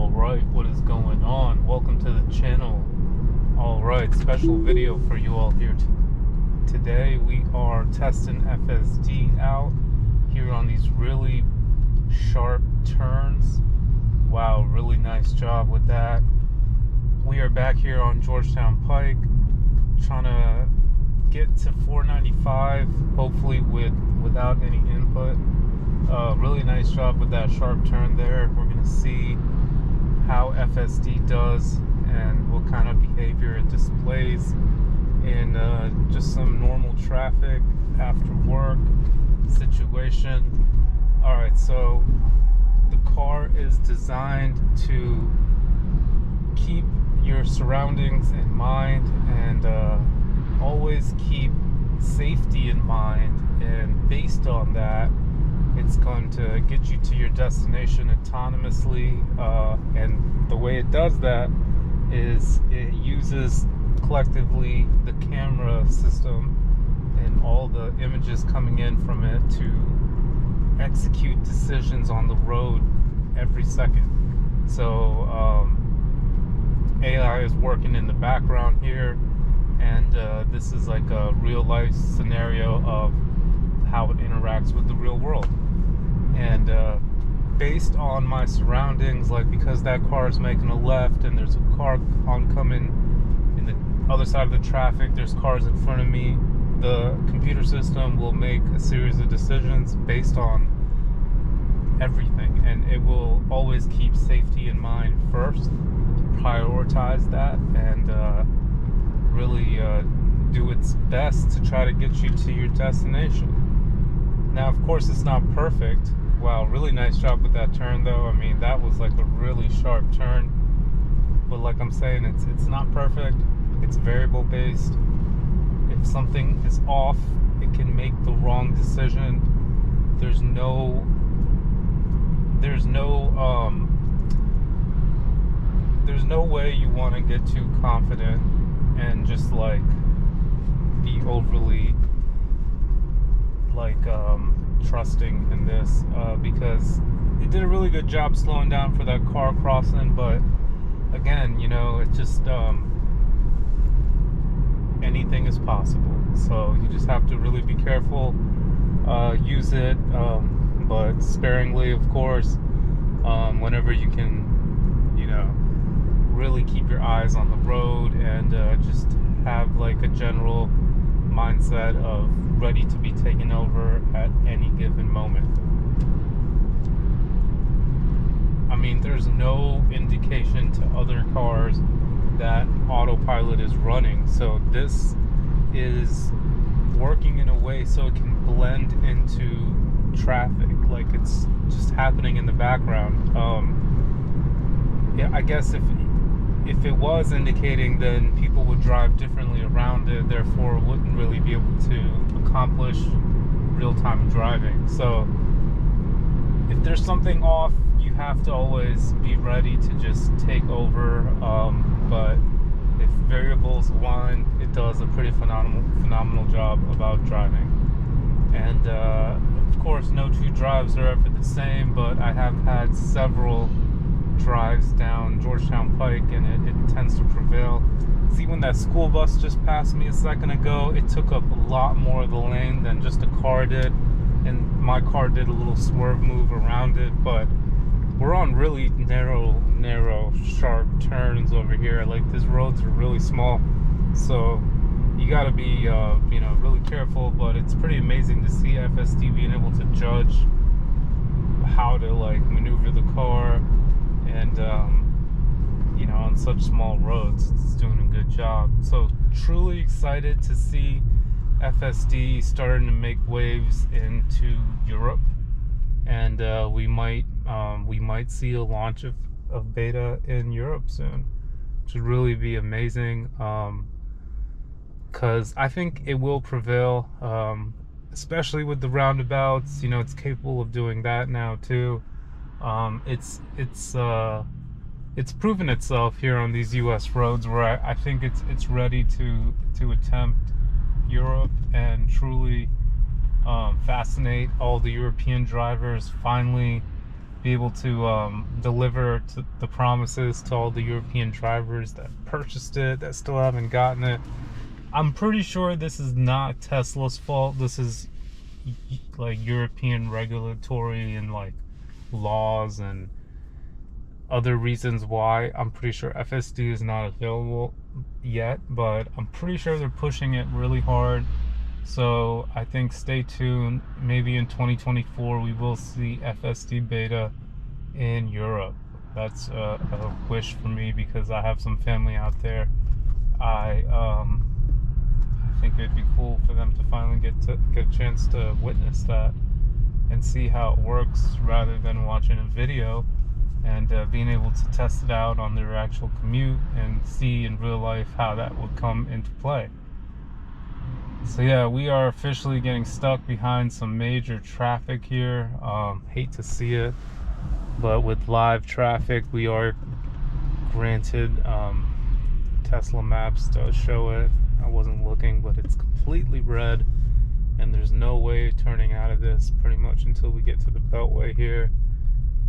Alright, what is going on? Welcome to the channel. Alright, special video for you all here today. We are testing FSD out here on these really sharp turns. Wow, really nice job with that. We are back here on Georgetown Pike trying to get to 495, hopefully without any input. Really nice job with that sharp turn there. We're going to see how FSD does and what kind of behavior it displays in just some normal traffic after work situation. Alright, so the car is designed to keep your surroundings in mind and always keep safety in mind, and based on that it's going to get you to your destination autonomously, and the way it does that is it uses collectively the camera system and all the images coming in from it to execute decisions on the road every second. So AI is working in the background here, and this is like a real life scenario of how it interacts with the real world. And based on my surroundings, like because that car is making a left and there's a car oncoming in the other side of the traffic, there's cars in front of me, the computer system will make a series of decisions based on everything, and it will always keep safety in mind first, prioritize that, and really do its best to try to get you to your destination. Now, of course, it's not perfect. Wow, really nice job with that turn, though. I mean, that was like a really sharp turn. But like I'm saying, it's not perfect. It's variable based. If something is off, it can make the wrong decision. There's no way you want to get too confident and just like be overly like trusting in this, because it did a really good job slowing down for that car crossing. But again, you know, it just anything is possible, so you just have to really be careful, use it, but sparingly, of course, whenever you can, you know, really keep your eyes on the road and just have like a general mindset of ready to be taken over at any given moment. I mean, there's no indication to other cars that autopilot is running, so this is working in a way so it can blend into traffic, like it's just happening in the background. Yeah, I guess if it was indicating, then people would drive differently around it, therefore wouldn't really be able to accomplish real-time driving. So if there's something off, you have to always be ready to just take over, but if variables align, it does a pretty phenomenal job about driving. And of course, no two drives are ever the same, but I have had several drives down Georgetown Pike, and it tends to prevail. See, when that school bus just passed me a second ago, it took up a lot more of the lane than just a car did, and my car did a little swerve move around it. But we're on really narrow sharp turns over here. Like, these roads are really small, so you got to be you know, really careful. But it's pretty amazing to see FSD being able to judge how to like maneuver the car, and you know, on such small roads, it's doing a good job. So truly excited to see FSD starting to make waves into Europe, and we might see a launch of beta in Europe soon, which would really be amazing, because I think it will prevail, especially with the roundabouts. You know, it's capable of doing that now too. It's proven itself here on these US roads, where I think it's ready to attempt Europe and truly fascinate all the European drivers, finally be able to deliver to the promises to all the European drivers that purchased it, that still haven't gotten it. I'm pretty sure this is not Tesla's fault. This is like European regulatory and like laws and other reasons why. I'm pretty sure FSD is not available yet, but I'm pretty sure they're pushing it really hard. So I think stay tuned. Maybe in 2024 we will see FSD beta in Europe. That's a wish for me because I have some family out there. I think it'd be cool for them to finally get a chance to witness that and see how it works rather than watching a video, and being able to test it out on their actual commute and see in real life how that would come into play. So yeah, we are officially getting stuck behind some major traffic here. Hate to see it, but with live traffic we are granted. Tesla Maps does show it. I wasn't looking, but it's completely red and there's no way turning out of this pretty much until we get to the Beltway here.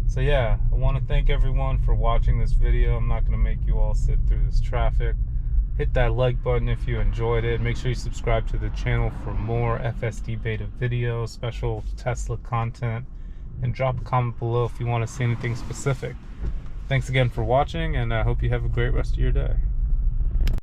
So yeah, I want to thank everyone for watching this video. I'm not going to make you all sit through this traffic. Hit that like button if you enjoyed it. Make sure you subscribe to the channel for more FSD beta videos, special Tesla content, and drop a comment below if you want to see anything specific. Thanks again for watching, and I hope you have a great rest of your day.